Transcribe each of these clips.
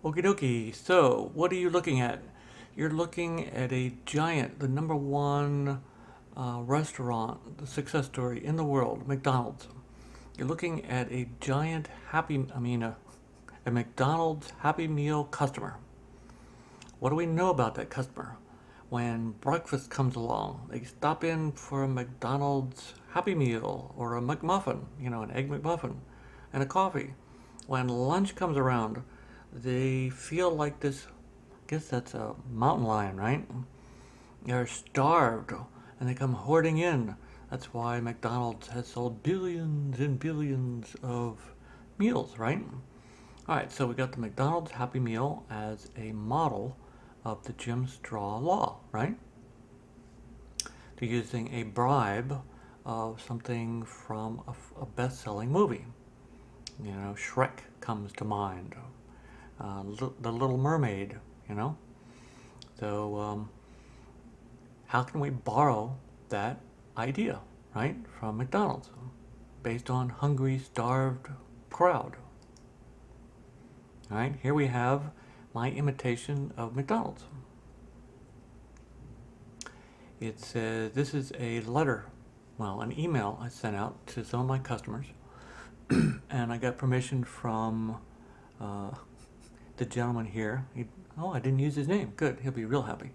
Okie dokie. So, what are you looking at? You're looking at a giant, the number one restaurant, the success story in the world, McDonald's. You're looking at a giant a McDonald's Happy Meal customer. What do we know about that customer? When breakfast comes along, they stop in for a McDonald's Happy Meal or a McMuffin, an egg McMuffin, and a coffee. When lunch comes around, they feel like this. I guess that's a mountain lion, right? They're starved and they come hoarding in. That's why McDonald's has sold billions and billions of meals, right? All right, so we got the McDonald's Happy Meal as a model of the Jim Straw law, right? They're using a bribe of something from a best-selling movie. Shrek comes to mind. The Little Mermaid, you know? So, how can we borrow that idea, right, from McDonald's based on hungry, starved crowd? All right, here we have my imitation of McDonald's. It says this is a letter, well, an email I sent out to some of my customers, and I got permission from uh, the gentleman here. I didn't use his name. Good, he'll be real happy.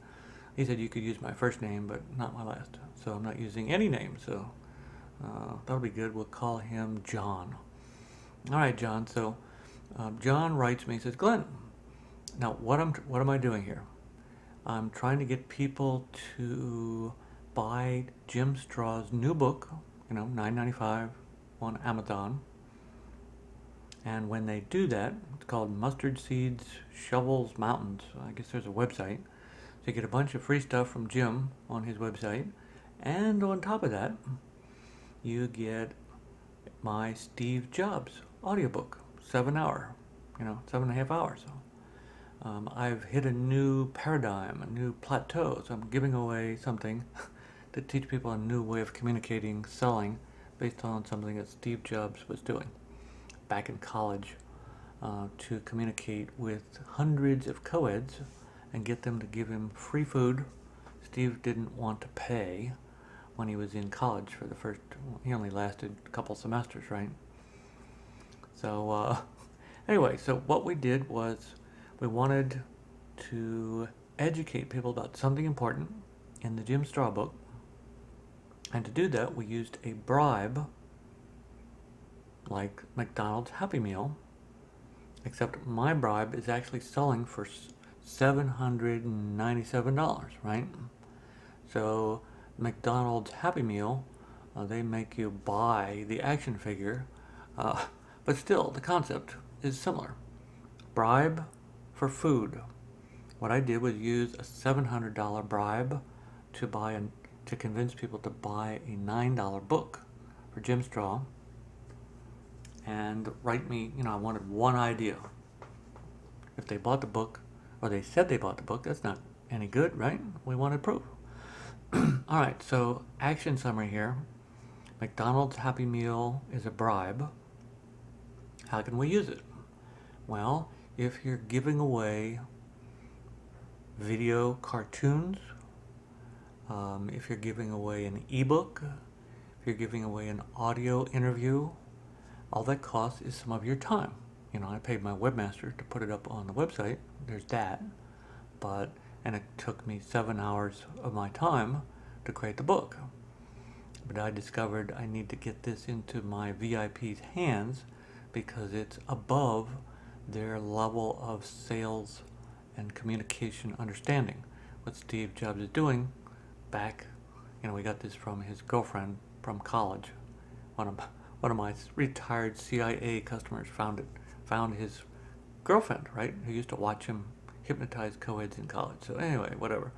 He said you could use my first name, but not my last. So I'm not using any name. So that'll be good. We'll call him John. All right, John. So John writes me. He says, Glenn, now what am I doing here? I'm trying to get people to buy Jim Straw's new book. $9.95 on Amazon. And when they do that, it's called Mustard Seeds, Shovels, Mountains. I guess there's a website. So you get a bunch of free stuff from Jim on his website. And on top of that, you get my Steve Jobs audiobook, 7 hour, 7.5 hours. I've hit a new paradigm, a new plateau. So I'm giving away something to teach people a new way of communicating, selling, based on something that Steve Jobs was doing back in college to communicate with hundreds of co-eds and get them to give him free food. Steve didn't want to pay when he was in college for the first, he only lasted a couple semesters, right? So anyway, so what we did was we wanted to educate people about something important in the Jim Straw book. And to do that, we used a bribe like McDonald's Happy Meal, except my bribe is actually selling for $797, right? So McDonald's Happy Meal, they make you buy the action figure, but still the concept is similar. Bribe for food. What I did was use a $700 bribe to convince people to buy a $9 book for Jim Straw and write me, I wanted one idea. If they bought the book, or they said they bought the book, that's not any good, right? We wanted proof. All right, so action summary here. McDonald's Happy Meal is a bribe. How can we use it? Well, if you're giving away video cartoons, if you're giving away an ebook, if you're giving away an audio interview, all that costs is some of your time. I paid my webmaster to put it up on the website. There's that. And it took me 7 hours of my time to create the book. But I discovered I need to get this into my VIP's hands because it's above their level of sales and communication understanding. What Steve Jobs is doing back, we got this from his girlfriend from college. One of my retired CIA customers found his girlfriend, right, who used to watch him hypnotize co-eds in college. So anyway, whatever.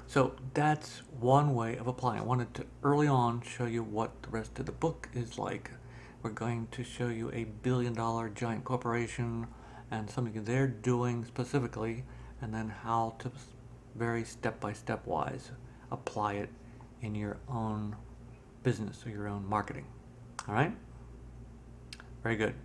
So that's one way of applying. I wanted to early on show you what the rest of the book is like. We're going to show you a billion-dollar giant corporation and something they're doing specifically, and then how to very step-by-step wise apply it in your own business or your own marketing. All right? Very good.